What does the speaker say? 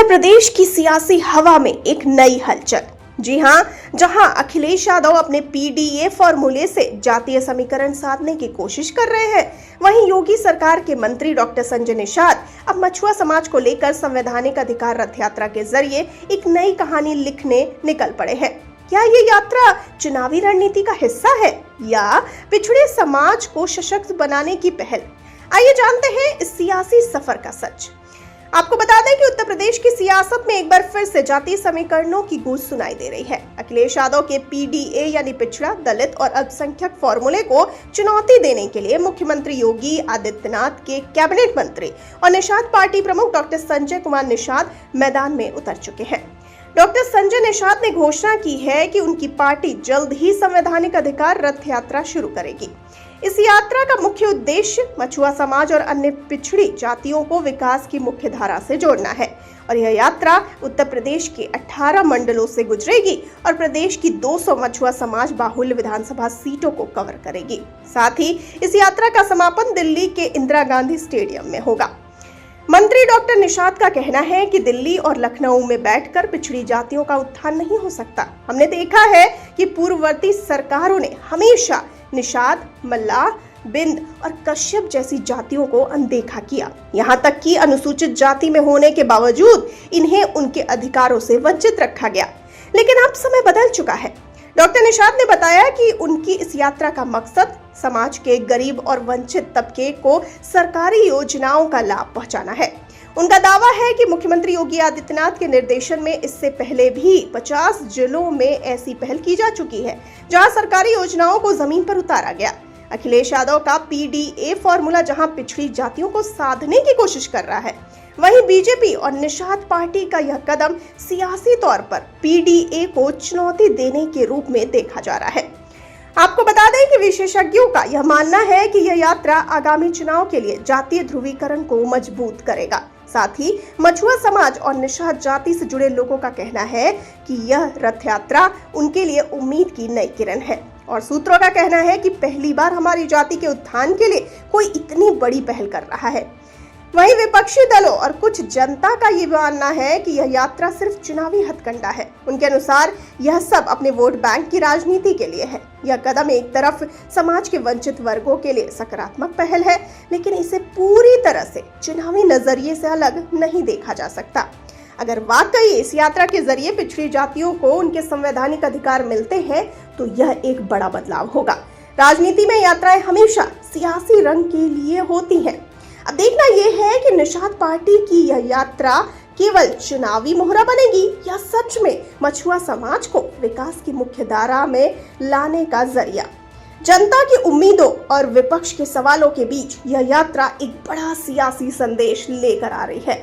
उत्तर प्रदेश की सियासी हवा में एक नई हलचल। जी हां, जहां अखिलेश यादव अपने पीडीए फॉर्मूले से जातीय समीकरण साधने की कोशिश कर रहे हैं, वहीं योगी सरकार के मंत्री डॉक्टर संजय निषाद अब मछुआ समाज को लेकर संवैधानिक अधिकार रथ यात्रा के जरिए एक नई कहानी लिखने निकल पड़े हैं। क्या ये यात्रा चुनावी रणनीति का हिस्सा है या पिछड़े समाज को सशक्त बनाने की पहल? आइए जानते हैं इस सियासी सफर का सच। आपको बता दें कि उत्तर प्रदेश की सियासत में एक बार फिर से जातीय समीकरणों की गूंज सुनाई दे रही है। अखिलेश यादव के पीडीए यानी पिछड़ा, दलित और अल्पसंख्यक फॉर्मूले को चुनौती देने के लिए मुख्यमंत्री योगी आदित्यनाथ के कैबिनेट मंत्री और निषाद पार्टी प्रमुख डॉक्टर संजय कुमार निषाद मैदान में उतर चुके हैं। डॉक्टर संजय निषाद ने घोषणा की है कि उनकी पार्टी जल्द ही संवैधानिक अधिकार रथ यात्रा शुरू करेगी। इस यात्रा का मुख्य उद्देश्य मछुआ समाज और अन्य पिछड़ी जातियों को विकास की मुख्य धारा से जोड़ना है और यह यात्रा उत्तर प्रदेश के 18 मंडलों से गुजरेगी और प्रदेश की 200 मछुआ समाज बाहुल्य विधानसभा सीटों को कवर करेगी। साथ ही इस यात्रा का समापन दिल्ली के इंदिरा गांधी स्टेडियम में होगा। मंत्री डॉक्टर निषाद का कहना है कि दिल्ली और लखनऊ में बैठकर पिछड़ी जातियों का उत्थान नहीं हो सकता। हमने देखा है कि पूर्ववर्ती सरकारों ने हमेशा निषाद, मल्लाह, बिंद और कश्यप जैसी जातियों को अनदेखा किया। यहाँ तक कि अनुसूचित जाति में होने के बावजूद इन्हें उनके अधिकारों से वंचित रखा गया। लेकिन अब समय बदल चुका है। डॉक्टर निषाद ने बताया कि उनकी इस यात्रा का मकसद समाज के गरीब और वंचित तबके को सरकारी योजनाओं का लाभ पहुंचाना है। उनका दावा है कि मुख्यमंत्री योगी आदित्यनाथ के निर्देशन में इससे पहले भी 50 जिलों में ऐसी पहल की जा चुकी है, जहां सरकारी योजनाओं को जमीन पर उतारा गया। अखिलेश यादव का पीडीए फॉर्मूला जहां पिछड़ी जातियों को साधने की कोशिश कर रहा है, वहीं बीजेपी और निषाद पार्टी का यह कदम सियासी तौर पर पीडीए को चुनौती देने के रूप में देखा जा रहा है। आपको बता दें कि विशेषज्ञों का यह मानना है कि यह यात्रा आगामी चुनाव के लिए जातीय ध्रुवीकरण को मजबूत करेगा। साथ ही मछुआ समाज और निषाद जाति से जुड़े लोगों का कहना है कि यह रथ यात्रा उनके लिए उम्मीद की नई किरण है और सूत्रों का कहना है कि पहली बार हमारी जाति के उत्थान के लिए कोई इतनी बड़ी पहल कर रहा है। वहीं विपक्षी दलों और कुछ जनता का ये मानना है कि यह यात्रा सिर्फ चुनावी हथकंडा है। उनके अनुसार यह सब अपने वोट बैंक की राजनीति के लिए है। यह कदम एक तरफ समाज के वंचित वर्गों के लिए सकारात्मक पहल है, लेकिन इसे पूरी तरह से चुनावी नजरिए से अलग नहीं देखा जा सकता। अगर वाकई इस यात्रा के जरिए पिछड़ी जातियों को उनके संवैधानिक अधिकार मिलते हैं तो यह एक बड़ा बदलाव होगा। राजनीति में यात्राएं हमेशा सियासी रंग के लिए होती हैं। अब देखना यह है कि निषाद पार्टी की यह यात्रा केवल चुनावी मोहरा बनेगी या सच में मछुआ समाज को विकास की मुख्य धारा में लाने का जरिया। जनता की उम्मीदों और विपक्ष के सवालों के बीच यह यात्रा एक बड़ा सियासी संदेश लेकर आ रही है।